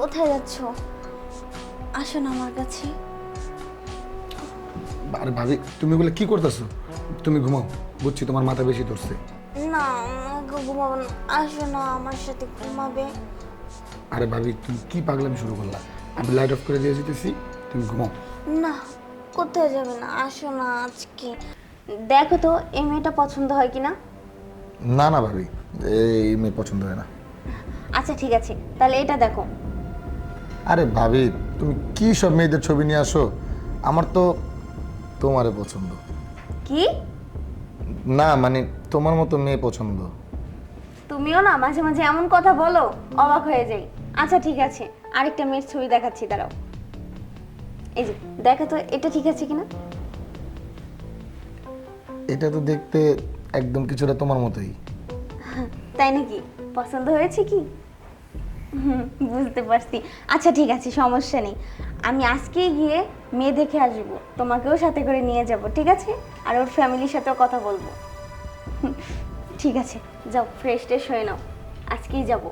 কোথায় যাচ্ছ? আসো না আমার কাছে। আরে ভাবি তুমি এগুলো কি করতেছো? তুমি ঘুমাও, বুঝছি তোমার মাথা বেশি ধরছে। না, আমাকে ঘুমাবো না। আসো না, আমার সাথে ঘুমাবে। আরে ভাবি তুমি কি পাগলামি শুরু করলা? আমি লাইট অফ করে দিয়ে যেতেছি, তুমি ঘুমাও। না, কোথায় যাবে না, আসো না আজকে। দেখো তো এই মেয়েটা পছন্দ হয় কিনা। না না ভাবি, এই মেয়ে পছন্দ হয় না। আচ্ছা ঠিক আছে, তাহলে এটা দেখো। আরে ভাবি তুমি কি সব মেয়েদের ছবি নিয়ে আসো? আমার তো তোমারে পছন্দ। কি? না মানে তোমার মতো মেয়ে পছন্দ। তুমিও না মাঝে মাঝে এমন কথা বলো, অবাক হয়ে যাই। আচ্ছা ঠিক আছে, আরেকটা মেয়ের ছবি দেখাচ্ছি, দাঁড়াও। এই যে দেখো তো এটা ঠিক আছে কিনা। এটা তো দেখতে একদম কিছুটা তোমার মতোই। তাই নাকি? পছন্দ হয়েছে কি? বুঝতে পারছি। আচ্ছা ঠিক আছে, সমস্যা নেই। আমি আজকেই গিয়ে মেয়ে দেখে আসবো, তোমাকেও সাথে করে নিয়ে যাব, ঠিক আছে? আর ওর ফ্যামিলির সাথেও কথা বলবো। ঠিক আছে, যাও ফ্রেশ ট্রেশ হয়ে নাও, আজকেই যাব।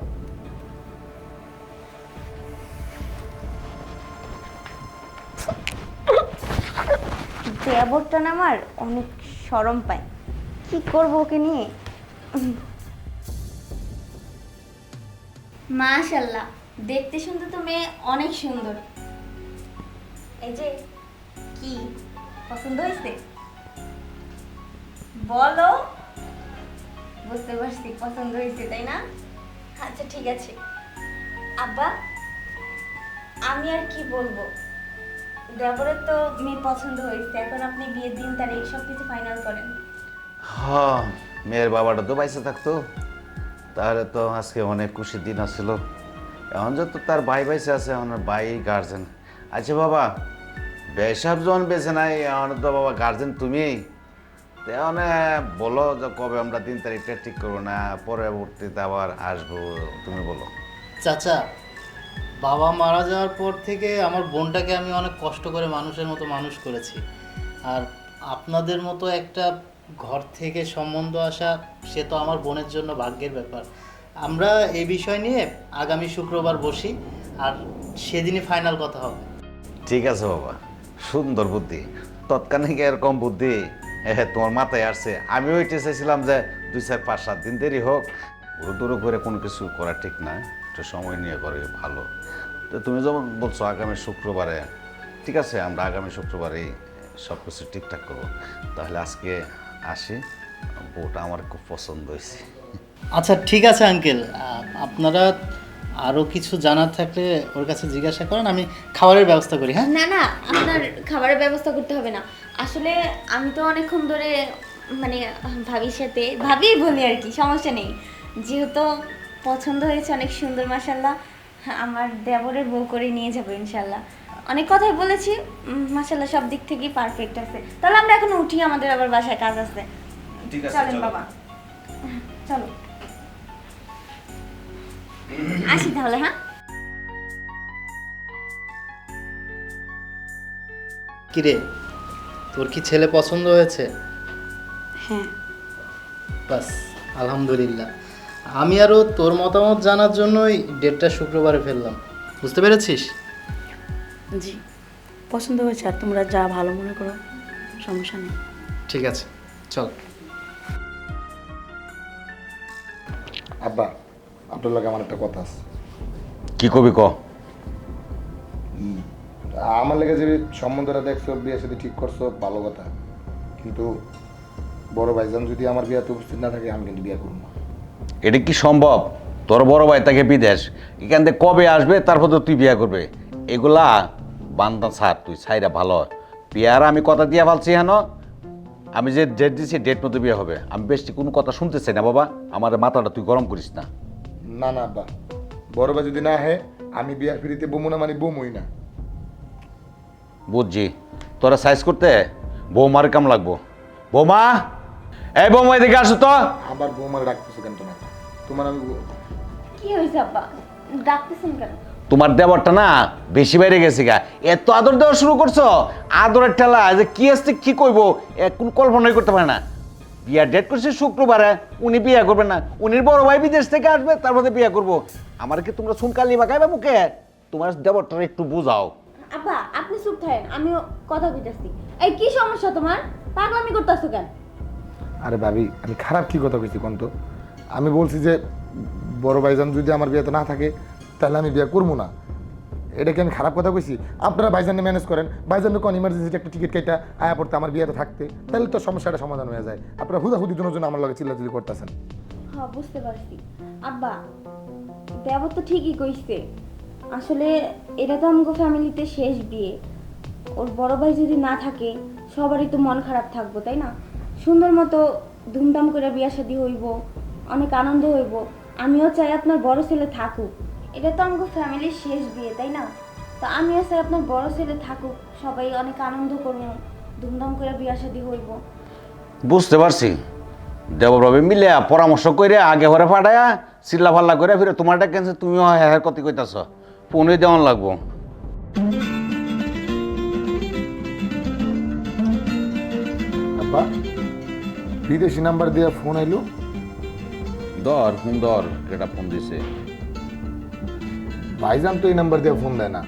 দেবরটা না আমার অনেক শরম পায়, কি করবো ওকে নিয়ে। মাশাআল্লাহ, দেখতে শুনতে তো মেয়ে অনেক সুন্দর। এই যে কি পছন্দ হয়েছে বলো। বুঝতে পারছি পছন্দ হয়েছে, তাই না? আচ্ছা ঠিক আছে আব্বা, আমি আর কি বলবো, দেবরের তো মেয়ে পছন্দ হয়েছে, এখন আপনি বিয়ের দিন তারিখ সব কিছু ফাইনাল করেন। হ্যাঁ, মেয়ের বাবাটা তো বাইসে থাকতো তাহলে তো আজকে অনেক খুশির দিন আসছিল। এখন যত তার ভাই বাইসে আছে, এখন ভাই গার্জেন। আচ্ছা বাবা, বেসাব যখন বেছে নাই, এখন তো বাবা গার্জেন তুমি, এখন বলো যে কবে আমরা দিন তারিখটা ঠিক করবো, না পরবর্তীতে আবার আসবো, তুমি বলো। চাচা, বাবা মারা যাওয়ার পর থেকে আমার বোনটাকে আমি অনেক কষ্ট করে মানুষের মতো মানুষ করেছি। আর আপনাদের মতো একটা ঘর থেকে সম্বন্ধ আসা, সে তো আমার বোনের জন্য ভাগ্যের ব্যাপার। আমরা এই বিষয় নিয়ে আগামী শুক্রবার বসি, আর সেদিনই ফাইনাল কথা হবে। ঠিক আছে বাবা, সুন্দর বুদ্ধি, তৎক্ষণিক এরকম বুদ্ধি তোমার মাথায় আসছে। আমি ওইটা চাইছিলাম যে 2, 4, 5, 7 দিন দেরি হোক, দূরে করে কোনো কিছু করা ঠিক না, একটু সময় নিয়ে করে ভালো। তো তুমি যেমন বলছো আগামী শুক্রবারে, ঠিক আছে, আমরা আগামী শুক্রবারেই সব কিছু ঠিকঠাক করবো। তাহলে আজকে আসি, বউটা আমার খুব পছন্দ হয়েছে। আচ্ছা ঠিক আছে আঙ্কেল, আপনারা আরও কিছু জানার থাকলে ওর কাছে জিজ্ঞাসা করেন, আমি খাবারের ব্যবস্থা করি। হ্যাঁ, না না, আপনার খাবারের ব্যবস্থা করতে হবে না। আসলে আমি তো অনেকক্ষণ ধরে মানে ভাবির সাথে ভাবিই বলি আর কি, সমস্যা নেই। যেহেতু পছন্দ হয়েছে, অনেক সুন্দর মাশাল্লাহ, আমার দেবরের বউ করে নিয়ে যাবো ইনশাল্লাহ। অনেক কথাই বলেছি, মাশাল্লাহ সব দিক থেকেই পারফেক্ট আছে। তাহলে আমরা এখন উঠি, আমাদের আবার বাসায় কাজ আছে। ঠিক আছে, চলেন চলো। বাবা, চলো আসি তাহলে। হ্যাঁ, কিরে, তোর কি ছেলে পছন্দ হয়েছে? হ্যাঁ। বাস, আলহামদুলিল্লাহ। আমি আরও তোর মতামত জানার জন্যই ডেটটা শুক্রবারে ফেললাম, বুঝতে পেরেছিস? জি, পছন্দ হয়েছে, আর তোমরা যা ভালো মনে করো, সমস্যা নেই। ঠিক আছে, চল। আব্বা, আপনার লাগে আমার একটা কথা আছে। কি কবি ক? আমার লেগে যে সম্বন্ধটা দেখছো, বিয়ে সাথে ঠিক করছো, ভালো কথা, কিন্তু বড় ভাইজান যদি আমার বিয়াতে উপস্থিত না থাকে, আমি কিন্তু বিয়ে করবো না। এটা কি সম্ভব? তোর বড় ভাই তাকে বিদেশ, এখান থেকে কবে আসবে, তারপর তো তুই বিয়ে করবে? এগুলা বান্দা ছাড়, তুই ছাইরা ভালো। বিয়ার আমি কথা দিয়ে ফেলছি, হেন আমি যে ডেট দিছি ডেট মতো বিয়ে হবে। আমি বেশি কোনো কথা শুনতে চাই না বাবা, আমার মাথাটা তুই গরম করিস না। না না আব্বা, বড় ভাই যদি না হয়, আমি বিয়ার ফিরিতে বমু না, মানে বমুই না। বুঝছি, তোরা সাইজ করতে বৌমার কাম লাগবো। বৌমা, এই বৌমা এদিকে আসো তো। আবার বৌমার ডাকতেছো কেন তোমার? তোমার আমি কি হয়েছে আব্বা, ডাকতেছেন কেন? তোমার দেবরটা না বেশি বাইরে গেছে গা, এত আদর দেওয়া শুরু করছো, আদরের ঠেলা যে কি আসছে কি কইবো কোন কল্পনাই করতে পারে না। বিয়ার ডেট করছে শুক্রবারে, উনি বিয়ে করবেন না, উনির বড় ভাই বিদেশ থেকে আসবে, তার মধ্যে বিয়ে করবো। আমার কি তোমরা সুনকালি বাগাইবে মুখে? তোমার দেবরটা একটু বুঝাও। আব্বা আপনি চুপ থাকেন, আমিও কথা কইতাছি। এই কি সমস্যা তোমার? পাগলামি করতেছো কেন? আরে ভাবি, আমি খারাপ কি কথা কইছি কোন তো? আমি বলছি যে বড় ভাইজান যদি আমার বিয়েতে না থাকে তাহলে আমি বিয়ে করবো না। এটা কি আমি খারাপ কথা কইছি? আপনারা ভাইজানকে ম্যানেজ করেন, ভাইজানকে কোন ইমার্জেন্সিতে একটা টিকিট কেটে আয়া পড়তে আমার বিয়েতে থাকতে, তাহলে তো সমস্যাটা সমাধান হয়ে যায়। আপনারা হুদাহুদি জন্য আমার লগে চিল্লাচিল্লি করতেছেন। হ্যাঁ বুঝতে পারছি। আব্বা দেবর তো ঠিকই কইছে, আসলে এটা তো আমাকে ফ্যামিলিতে শেষ বিয়ে। ওর বড় ভাই যদি না থাকে সবারই তো মন খারাপ থাকবো, তাই না? সুন্দর মতো ধুমধাম করে বিয়া শাদী হইব, অনেক আনন্দ হইব। আমিও চাই আপনার বড় ছেলে থাকুক, এটা তো আমাকে ফ্যামিলির শেষ বিয়ে, তাই না? তো আমিও চাই আপনার বড় ছেলে থাকুক, সবাই অনেক আনন্দ করবো, ধুমধাম করে বিয়া শাদী হইব। বুঝতে পারছি, দেবরভাবে মিলে পরামর্শ করে আগে ঘরে পাঠায়া চিল্লা ফাল্লা করে ফিরে তোমারটা কেনছে তুমিও হ্যাঁ কতি কইতাছ, ফোনে দেওয়ান লাগবো। আব্বা, বিদেশি নাম্বার দিয়ে ফোন আইলো। দর ফোন দর, কেটা ফোন দিছে? ভাইজান তো এই নাম্বার দিয়ে ফোন দেয় না,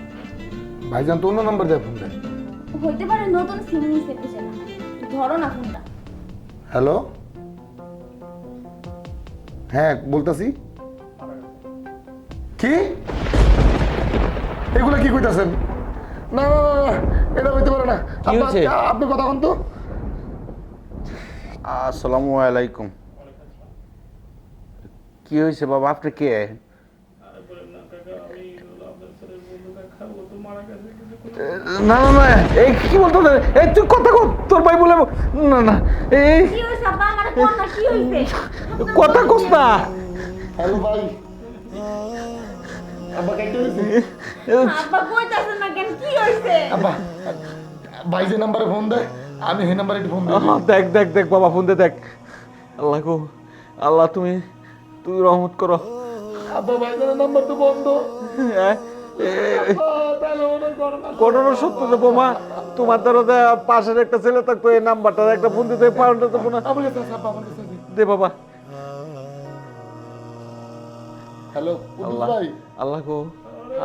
ভাইজান তো অন্য নাম্বার দিয়ে ফোন দেয়। হইতে পারে নতুন সিম নিছে, বুঝে না। ধরো না ফোনটা। হ্যালো, হ্যাঁ বলতেছি। কি এগুলা কি কইতাছেন? না না না, না, এটা হইতে পারে না। কি হয়েছে? আপনি কথা কোন তো। আসসালামু আলাইকুম। কি হয়েছে বাবা, আপনি কে? না না না, এই কি বলতো? এই তুই কথা কর, তোর ভাই বলে না না, এই কি হইছে আব্বা? আমারে কোন না কি হইছে? কথা কস না। হ্যালো ভাই, আব্বা কেটে হইছে। আব্বা কইতাছেন না কেন? কি হইছে? আব্বা, ভাই যে নাম্বারে ফোন দেয় আমি সেই নাম্বারে ফোন দিই। দেখ দেখ দেখ বাবা, ফোন দে দেখ। আল্লাহ গো আল্লাহ, তুমি তুই রহমত করো। আব্বা ভাইজানের নাম্বার তো বন্ধ। হ্যাঁ, ঘটনা সত্য যে বোমা, তোমার দ্বারা পাশের একটা ছেলে থাকতো, এই নাম্বারটা একটা ফোন দিতে পারতো না। আমার কাছে আছে আব্বা, আমার কাছে আছে। দে বাবা। হ্যালো আল্লাহ ভাই, আল্লাহ গো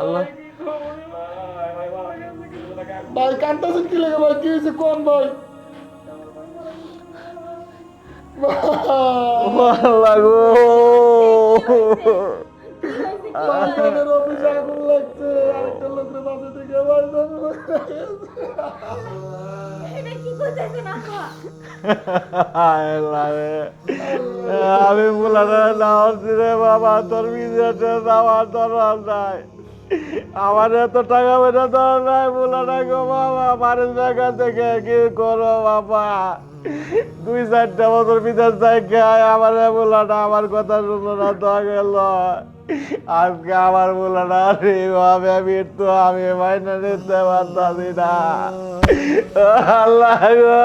আল্লাহ। ভাই কান্তাছেন কি লাগে ভাই? কি হয়েছে কোন ভাই? আল্লাহ গো, ভাইজানের অফিসে আগুন লাগছে, আরেকটা লোকের বাসা থেকে ভাইজান। এটা কি কইতাছেন আব্বা? আল্লাহ রে, আমি বলাটা নাও রে বাবা, তোর বিদেশে যাওয়ার দরকার নাই, আমার এত টাকা পয়সা দরকার নাই, বলাটা গো বাবা, বাড়ির জায়গা থেকে কি করো বাবা? 2-4টা বছর বিদেশ থেকে আমার বলাটা আমার কথা শুনো না তো গেল, আজকে আমার বলাটা এইভাবে মৃত্যু আমি মাইনে নিতে পারতাছি না। আল্লাহ গো,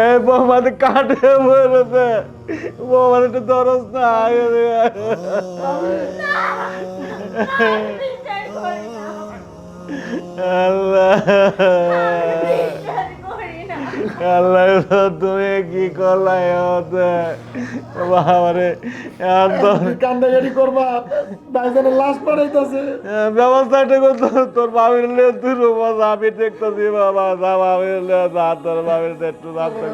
এই বৌমাতে কাটে বলেছে, বৌমার একটু দরজ না। বিচার করি না। আল্লাহ বিচার করি না। আল্লাহ, তুমি কি করলাই হতে বাবারে? কান্দাকাটি করবা, ভাইজানের লাশ পাঠাইতেছে। ব্যবস্থাটা করতো তোর বাবির লে তুই রোজ আমি দেখতেছি বাবা, যা বাবির লে যা, তোর বাবির একটু যাচ্ছে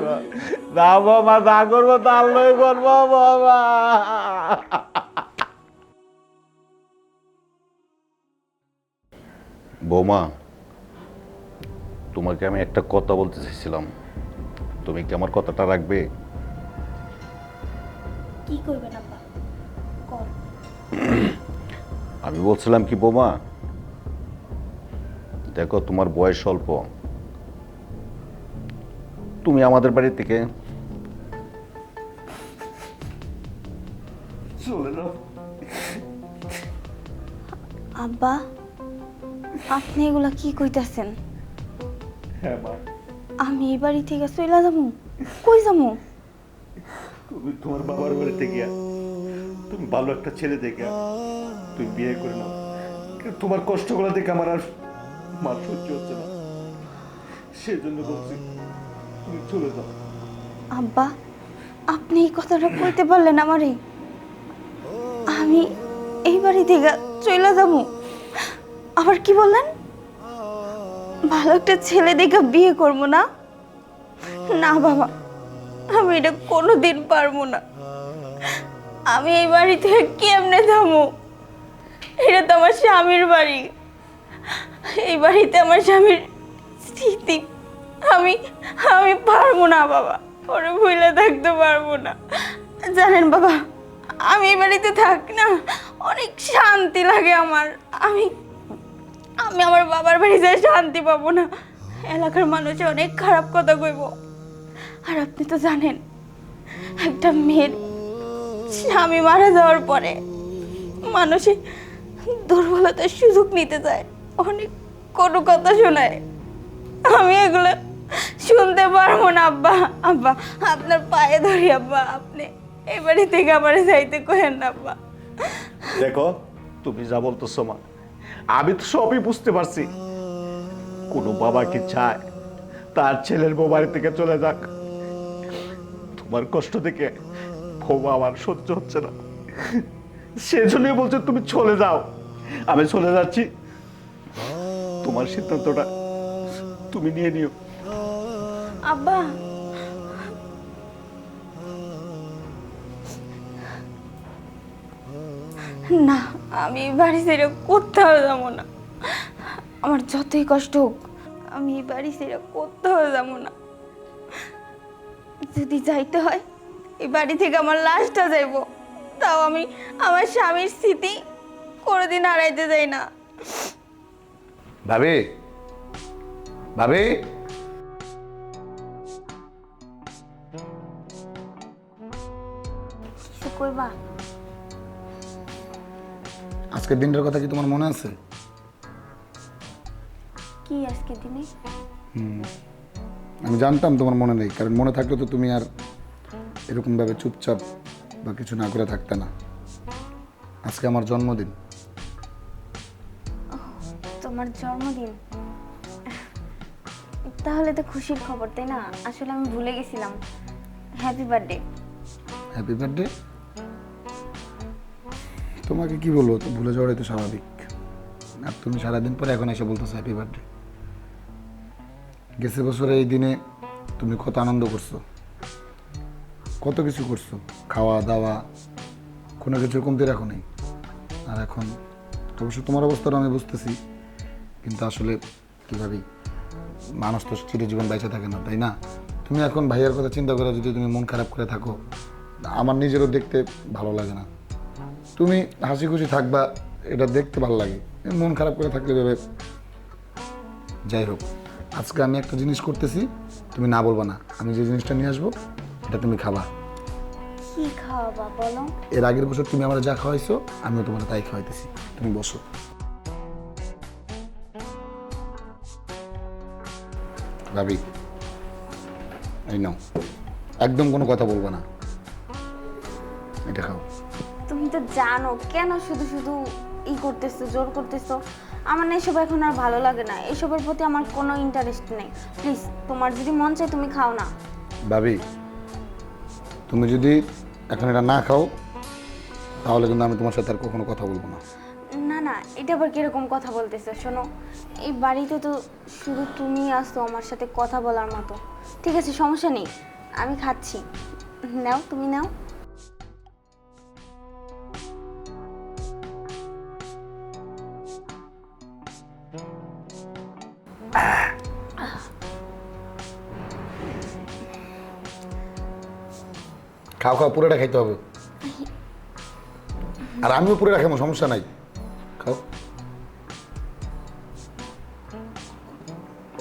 যা বাবা, যা করবো তার লই করবো বাবা। বৌমা, তোমাকে আমি একটা কথা বলতে চাইছিলাম, তুমি কি আমার কথাটা রাখবে? কি করবেন আব্বা? কর। আমি বলছিলাম কি বৌমা, দেখো তোমার বয়স স্বল্প, তুমি আমাদের বাড়ি থেকে চলে যাও। আব্বা আপনি এগুলা কি কইতাছেন? হ্যাঁ মা, আমি এই বাড়ি থেকে চলে যাবো? কই যাবো? তুমি তোমার বাবার বাড়িতে গিয়া তুমি ভালো একটা ছেলে দেখে তুমি বিয়ে করে নাও, কিন্তু তোমার কষ্টগুলো দেখে আমার আর মার সহ্য হচ্ছে না, সেই জন্য বলছি তুমি চলে যাও। আব্বা আপনি এই কথাটা কইতে পারলেন আমারে? আমি এই বাড়ি থেকে চলে যাবো? আবার কি বললেন? ভালো একটা ছেলে দেখে বিয়ে করবো না? না বাবা, আমি এটা কোনোদিন পারবো না। আমি এই বাড়ি থেকে কেমনে যাবো? এটা তো আমার স্বামীর বাড়ি। এই বাড়িতে আমার স্বামীর স্মৃতি। আমি আমি পারবো না বাবা, ওরে ভুলে থাকতে পারবো না। জানেন বাবা, আমি এই বাড়িতে থাকি না, অনেক শান্তি লাগে আমার। আমি আমি আমার বাবার বাড়ি যাই শান্তি পাবো না। এলাকার মানুষে অনেক খারাপ কথা কইব। আর আপনি তো জানেন, একটা মেয়ের স্বামী মারা যাওয়ার পরে মানুষে দুর্বলতার সুযোগ নিতে যায়, অনেক কটু কথা শোনায়। আমি এগুলো শুনতে পারবো না আব্বা। আব্বা, আপনার পায়ে ধরি আব্বা, আপনি এই বাড়ি থেকে আমার যাইতে কহেন না আব্বা। দেখো, তুমি যা বলতেছো মা, আমি তো সবই বুঝতে পারছি। কোনো বাবা কি চায় তার ছেলের বউ বাড়ি থেকে চলে যাক? তোমার কষ্ট দেখে বউ আমার সহ্য হচ্ছে না, সেজন্যই বলছে তুমি চলে যাও। আমি চলে যাচ্ছি, তোমার সিদ্ধান্তটা তুমি নিয়ে নিও। আব্বা, না, আমি এই বাড়ি ছেড়ে কোথাও যাবো না। আমার যতই কষ্ট হোক, আমি এই বাড়ি ছেড়ে কোথাও যাবো না। যদি যাইতে হয় এই বাড়ি থেকে আমার লাশটা যাইব, তাও আমি আমার স্বামীর স্মৃতি কোনোদিন হারাইতে যাই না। ভাবি, ভাবি, কিছু কইবা? আজকের দিনটার কথা কি তোমার মনে আছে? কি আজকে দিনে? আমি জানতাম তোমার মনে নেই, কারণ মনে থাকলে তো তুমি আর এরকমভাবে চুপচাপ বা কিছু না করে থাকতে না। আজকে আমার জন্মদিন। তোমার জন্মদিন? তাহলে তো খুশির খবর, তাই না? আসলে আমি ভুলে গেছিলাম। Happy birthday. Happy birthday. তোমাকে কি বলবো, তো ভুলে যাওয়াটাই তো স্বাভাবিক। আর তুমি সারাদিন পরে এখন এসে বলতেছো হ্যাপি বার্থডে। গেছে বছরে এই দিনে তুমি কত আনন্দ করছো, কত কিছু করছো, খাওয়া দাওয়া, কোনো কিছুর কমতি রাখো নেই। আর এখন অবশ্য তোমার অবস্থাটা আমি বুঝতেছি, কিন্তু আসলে কীভাবে মানুষ তো চিরজীবন বেঁচে থাকে না, তাই না? তুমি এখন ভাইয়ার কথা চিন্তা করে যদি তুমি মন খারাপ করে থাকো, আমার নিজেরও দেখতে ভালো লাগে না। তুমি হাসি খুশি থাকবা, এটা দেখতে ভালো লাগে। মন খারাপ করে থাকলে ভেবে, যাই হোক, আজকে আমি একটা জিনিস করতেছি, তুমি না বলবা না। আমি যে জিনিসটা নিয়ে আসবো এটা তুমি খাবা। কি খাওয়াবা বলো? এর আগের বছর তুমি আমার যা খাওয়াইছো আমিও তোমার তাই খাওয়াইতেছি। তুমি বসো। ভাবি, এই নাও, একদম কোনো কথা বলবো না, এটা খাও। তুমি তো জানো কেন শুধু শুধু করতেছো, জোর করতেছো। আমার না এসব এখন আর ভালো লাগে না, এসবের প্রতি আমার কোনো ইন্টারেস্ট নেই। প্লিজ, তোমার যদি মন চায় তুমি খাও না। ভাবি, তুমি যদি এখন এটা না খাও তাহলে কিন্তু আমি তোমার সাথে আর কখনো কথা বলবো না। না না, এটা আবার কিরকম কথা বলতেছো? শোনো, এই বাড়িতে তো শুধু তুমি আসছো আমার সাথে কথা বলার মতো। ঠিক আছে, সমস্যা নেই, আমি খাচ্ছি। নাও, তুমি নাও। খাও খাও, পুরোটা খাইতে হবে। আর আমিও পুরোটা খাবো, সমস্যা নাই, খাও।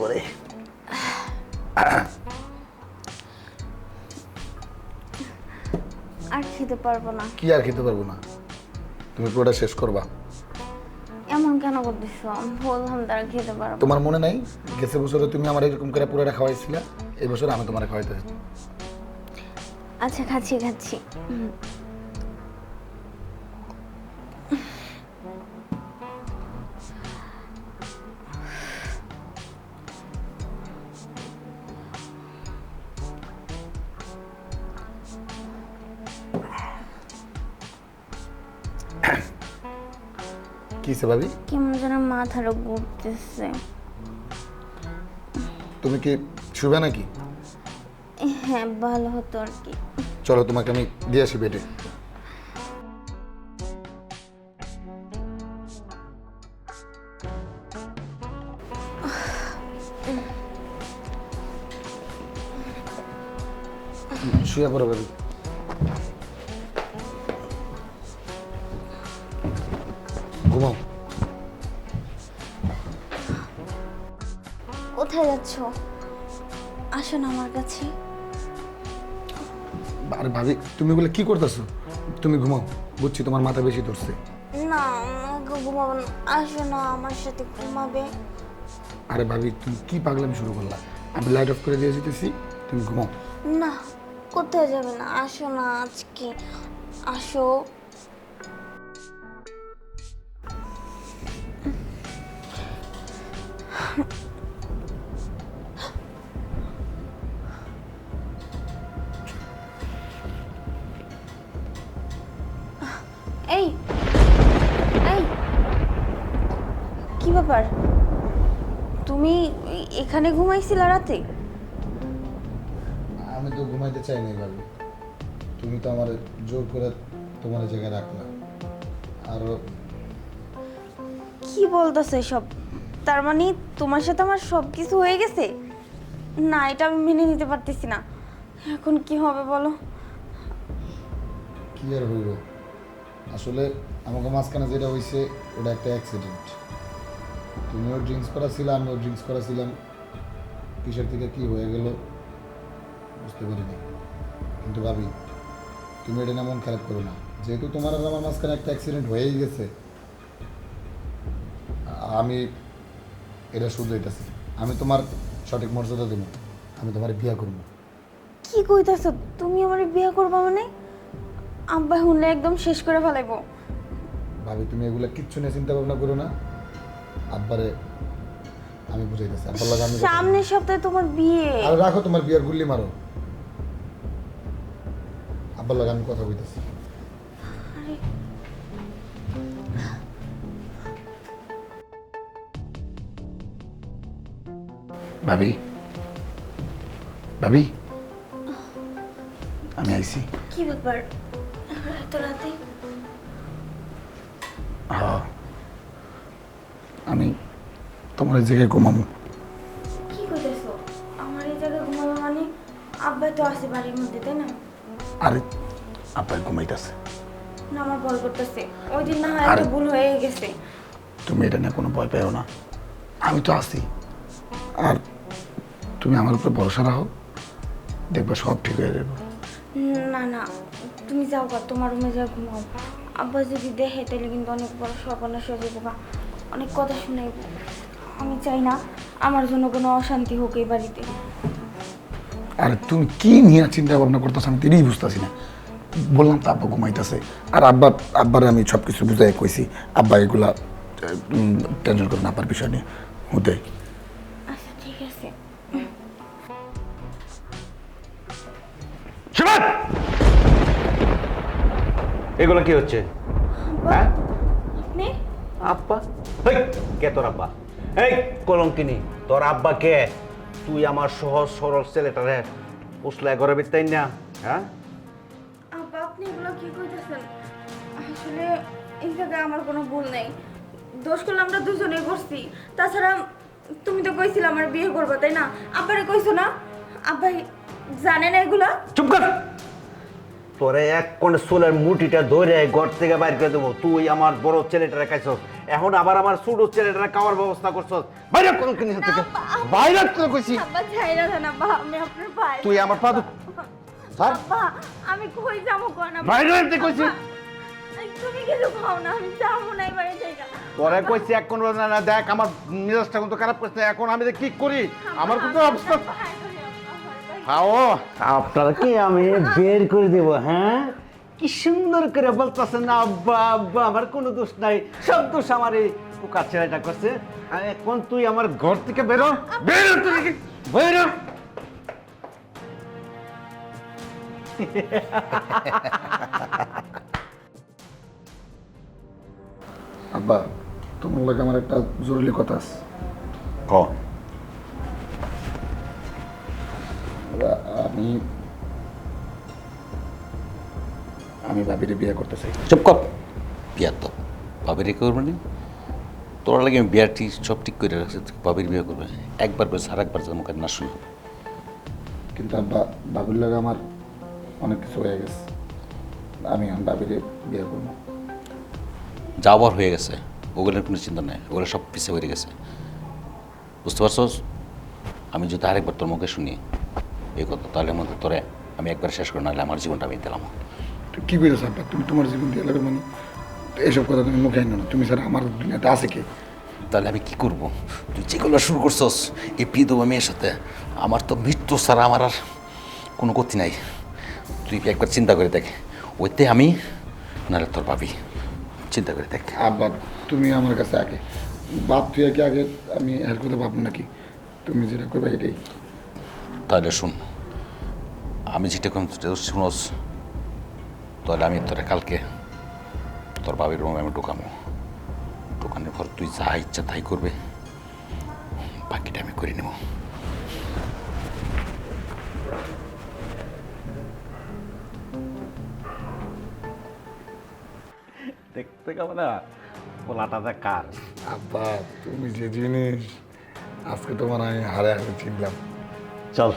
ওরে, আর খেতে পারবো না। কি আর খেতে পারবো না? তুমি পুরোটা শেষ করবা। এমন কেন করতেছো? আমি বললাম তারা খেতে পারবো। তোমার মনে নাই গেছে বছরে তুমি আমার এরকম করে পুরোটা খাওয়াইছিলে? এই বছর আমি তোমার খাওয়াইতে। আচ্ছা, খাচ্ছি খাচ্ছি। কিসে ভাবি? কেমন যেন মাথাটা ঘুরতেছে। তুমি কি শুবে নাকি? হ্যাঁ, ভালো হতো আর কি। চলো তোমাকে আমি দিয়ে আসি বেডে। শুয়ে পড়ো ভাবি। ঘুমাও। কোথায় যাচ্ছ? আসো না আমার কাছে। আরে ভাবি তুমি বলে কি করতেছো? তুমি ঘুমাও, বুঝছি তোমার মাথা বেশি ধরছে। না, আমাকে ঘুমাবো না। আসো না, আমার সাথে ঘুমাবে। আরে ভাবি তুমি কি পাগলামি শুরু করলা? আমি লাইট অফ করে দিয়ে যেতেছি, তুমি ঘুমাও। না, কোথায় যাবে না? আসো না আজকে, আসো। এই এই, কি ব্যাপার? তুমি এখানে ঘুমাইছিলা রাতে? আমি তো ঘুমাইতে চাই নাই ভাবি, তুমি তো আমার জোর করে তোমার জায়গায় রাখলা। আর কি বলতেছে সব? তার মানে তোমার সাথে আমার সব কিছু হয়ে গেছে? না, এটা আমি মেনে নিতে পারতেছি না। এখন কি হবে বলো? কি আর হইব, আসলে আমাকে মাঝখানে যেটা হয়েছে ওটা একটা অ্যাক্সিডেন্ট। তুমিও ড্রিঙ্কস করা ছিল, আমিও ড্রিঙ্কস করা ছিলাম। কিসের থেকে কি হয়ে গেল বুঝতে পারিনি। কিন্তু ভাবি তুমি এটা না মন খারাপ করো না, যেহেতু তোমার আর আমার মাঝখানে একটা অ্যাক্সিডেন্ট হয়েই গেছে, আমি এটা শুধরাইতেছি। আমি তোমার সঠিক মর্যাদা দেবো, আমি তোমার বিয়ে করবো। কি কইতাছো? তুমি আমার বিয়ে করবা মানে? আব্বা শুনলে একদম শেষ করে ফেলাইবো। ভাবি তুমি এগুলো কিচ্ছু নিয়ে চিন্তা ভাবনা করো না। আব্বারে আমি বুঝাইতেছি, আব্বার লাগে আমি সামনের সপ্তাহে তোমার বিয়ে। আর রাখো তোমার বিয়ার গুল্লি মারো। আব্বার লাগে আমি কথা বলতেছি। ভাবি ভাবি আমি আইছি। কি ব্যাপার এত রাতে? হ্যাঁ আমি তোমার এই জায়গায় ঘুমাবো। কি কইতাছো? আমার এই জায়গায় ঘুমাবো মানে? আব্বা তো আছে বাড়ির মধ্যে, তাই না? আরে আব্বাই ঘুমাইতেছে। না, আমার ভয় করতেছে। ওই দিন না হয় আরে- একটা ভুল হয়ে গেছে। তুমি এটা নিয়ে কোনো ভয় পেও না, আমি তো আছি। আর তুমি আমার উপরে ভরসা রাখো, দেখবে সব ঠিক হয়ে যাবে। না না, তুমি যাও গা, তোমার রুমে যা ঘুমাও। আব্বা যদি দেখে তাহলে কিন্তু অনেক বড় সর্বনাশ হয়ে যাবো গা, অনেক কথা শুনাইব। আমি চাই না আমার জন্য কোনো অশান্তি হোক এই বাড়িতে। আর তুমি কি নিয়ে চিন্তা ভাবনা করতেছ আমি তিনিই বুঝতেছি না। বললাম তো আব্বা ঘুমাইতেছে, আর আব্বারে আমি সব কিছু বুঝাই কইছি। আব্বা এগুলা টেনশন করে না, আব্বার বিষয় নিয়ে হতে। আচ্ছা ঠিক আছে। শিবান! এগুলো কি হচ্ছে? হ্যাঁ আপনি? আব্বা? হেই, কে তোর আব্বা? এই কলঙ্কিনী, তোর আব্বা কে? তুই আমার সহজ সরল ছেলেটারে উসলায় ঘরে বিতাই না, হ্যাঁ? আব্বা, আপনি এগুলো কি কইতেছেন? আসলে এই জায়গায় আমার কোনো ভুল নেই। দোষ করলে আমরা দুজনেই করছি। তাছাড়া তুমি তো কইছিলে আমার বিয়ে করবে, তাই না? আব্বারে কইছো না? আব্বাই জানে না এগুলা? চুপ কর! তোরে এক কোন চুলের মুঠিটা ধরে ঘর থেকে বাইর করে দেবো। তুই আমার বড় ছেলেটারে খাইছস, এখন আবার আমার ছোট ছেলেটারে খাওয়ার ব্যবস্থা করছস। বাইরে কলঙ্কিনী হাত থেকে বাইরে করে কইছি। আব্বা ছাইরা দেন আব্বা, আমি আপনার ভাই। তুই আমার পা ধর। স্যার আব্বা, আমি কই যাবো কোন? বাইরে হতে কইছি। তুমি কিছু খাও না, আমি যাবো না এই বাড়ি থেকে। তোরে কইছি এক কোন না না, দেখ আমার মেজাজটা কিন্তু খারাপ করছে। এখন আমি যে কি করি, আমার কিন্তু অবস্থা। খাও আপনারা কি আমি বের করে দেব? হ্যাঁ, কি সুন্দর করে বলতেছেন না আব্বা আব্বা, আমার কোনো দোষ নাই, সব দোষ আমার এই পোকা ছেলেটা করছে। আর এখন তুই আমার ঘর থেকে বেরো, বেরো তুই, বেরো। আব্বা আপনার লাগে আমার একটা জরুরি কথা আছে। ক আমি আমি ভাবিরে বিয়ে করতে চাই। চুপ কর, বিয়ার তো বাবির করবে না। তোরা লাগে আমি বিয়ার ঠিক সব ঠিক করে রাখছি, বাবির বিয়ে করবে একবার করে আর একবার যেন মুখে না শুনো। কিন্তু আব্বা ভাবির লাগে আমার অনেক কিছু হয়ে গেছে, আমি ভাবিরে বিয়ে করবো। যাওয়ার হয়ে গেছে, ওগুলোর কোনো চিন্তা নেই, ওগুলো সব পিছিয়ে হয়ে গেছে, বুঝতে পারছস? আমি যদি আরেকবার তোর মুখে শুনি এই কথা, তাহলে মধ্যে তোরে আমি একবার শেষ করে, নাহলে আমার জীবনটা আমি দিলাম। তুই কী করেছ আব্বা? তুমি তোমার জীবন দিয়ে লাগে মানে এইসব কথা তুমি মুখে আনো না। তুমি স্যার আমার দুনিয়াতে আছে কে? তাহলে আমি কি করব? তুই যেগুলো শুরু করছস এই বিধবা মেয়ের সাথে, আমার তো মৃত্যু ছাড়া আমার আর কোনো গতি নাই। তুই একবার চিন্তা করে দেখ, ওইতে আমি নাহলে তোর ভাবি, চিন্তা করে দেখ। আব্বা তুমি আমার কাছে আগে বাপ, তুই আগে আগে আমি এর কথা ভাববো নাকি? তুমি যেটা করবে এটাই। তাহলে শুন, আমি যেটা কম শুনোস, তাহলে আমি তোরা কালকে তোর বাবির রুমে আমি ঢুকামো, ঢুকানোর পর তুই যা ইচ্ছা তাই করবে, বাকিটা আমি করে নেব। দেখতে কেমন না পোলাটা যে কার। আব্বা তুমি যে জিনিস আজকে তোমার আমি হারে হারে চিনলাম। চল